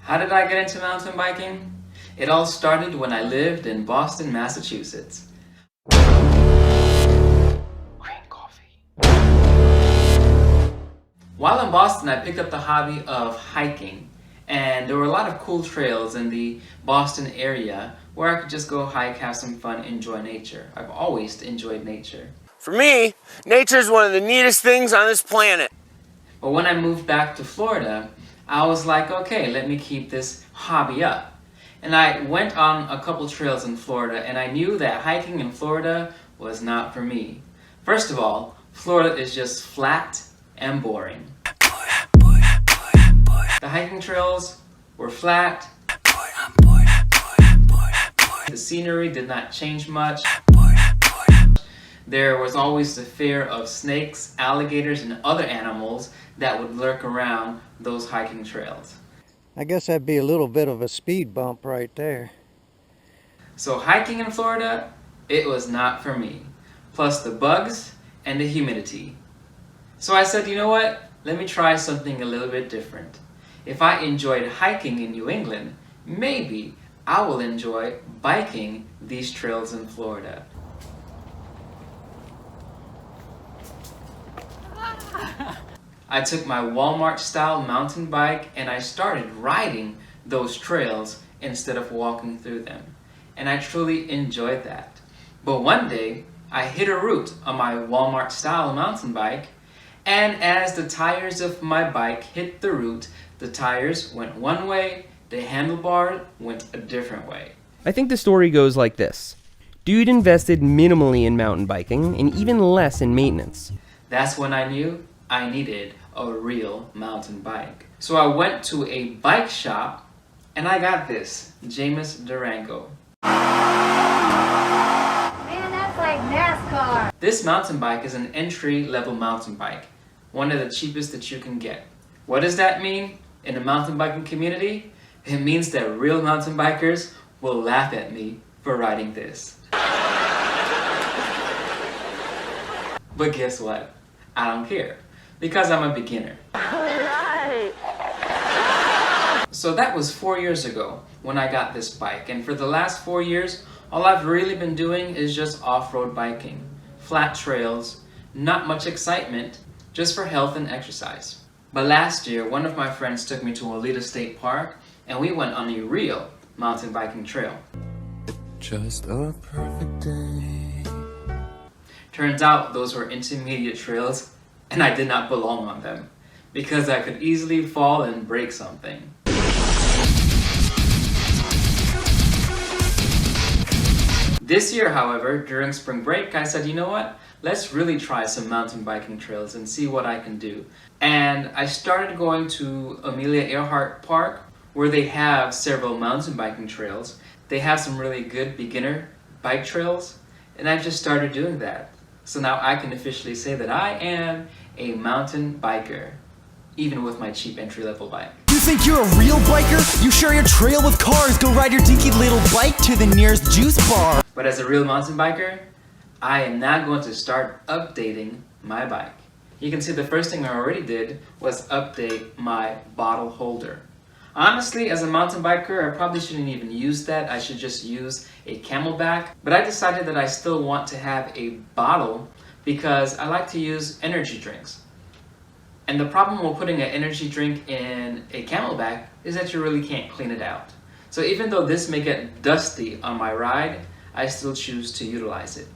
How did I get into mountain biking? It all started when I lived in Boston, Massachusetts. Green coffee. While in Boston, I picked up the hobby of hiking, and there were a lot of cool trails in the Boston area where I could just go hike, have some fun, enjoy nature. I've always enjoyed nature. For me, nature is one of the neatest things on this planet. But when I moved back to Florida, I was like, okay, let me keep this hobby up. And I went on a couple trails in Florida, and I knew that hiking in Florida was not for me. First of all, Florida is just flat and boring. The hiking trails were flat. The scenery did not change much. There was always the fear of snakes, alligators, and other animals that would lurk around those hiking trails. I guess that'd be a little bit of a speed bump right there. So hiking in Florida, it was not for me. Plus the bugs and the humidity. So I said, you know what? Let me try something a little bit different. If I enjoyed hiking in New England, maybe I will enjoy biking these trails in Florida. I took my Walmart-style mountain bike and I started riding those trails instead of walking through them. And I truly enjoyed that. But one day, I hit a root on my Walmart-style mountain bike, and as the tires of my bike hit the root, the tires went one way, the handlebar went a different way. I think the story goes like this. Dude invested minimally in mountain biking and even less in maintenance. That's when I knew I needed a real mountain bike. So I went to a bike shop and I got this, James Durango. Man, that's like NASCAR. This mountain bike is an entry-level mountain bike, one of the cheapest that you can get. What does that mean in the mountain biking community? It means that real mountain bikers will laugh at me for riding this. But guess what? I don't care, because I'm a beginner. Alright. So that was 4 years ago when I got this bike, and for the last 4 years, all I've really been doing is just off-road biking. Flat trails, not much excitement, just for health and exercise. But last year, one of my friends took me to Olathe State Park, and we went on a real mountain biking trail. Just a perfect day. Turns out those were intermediate trails, and I did not belong on them, because I could easily fall and break something. This year, however, during spring break, I said, you know what? Let's really try some mountain biking trails and see what I can do. And I started going to Amelia Earhart Park, where they have several mountain biking trails. They have some really good beginner bike trails, and I just started doing that. So now I can officially say that I am a mountain biker, even with my cheap entry-level bike. You think you're a real biker? You share your trail with cars. Go ride your dinky little bike to the nearest juice bar. But as a real mountain biker, I am now going to start updating my bike. You can see the first thing I already did was update my bottle holder. Honestly, as a mountain biker, I probably shouldn't even use that. I should just use a Camelback. But I decided that I still want to have a bottle because I like to use energy drinks. And the problem with putting an energy drink in a Camelback is that you really can't clean it out. So even though this may get dusty on my ride, I still choose to utilize it.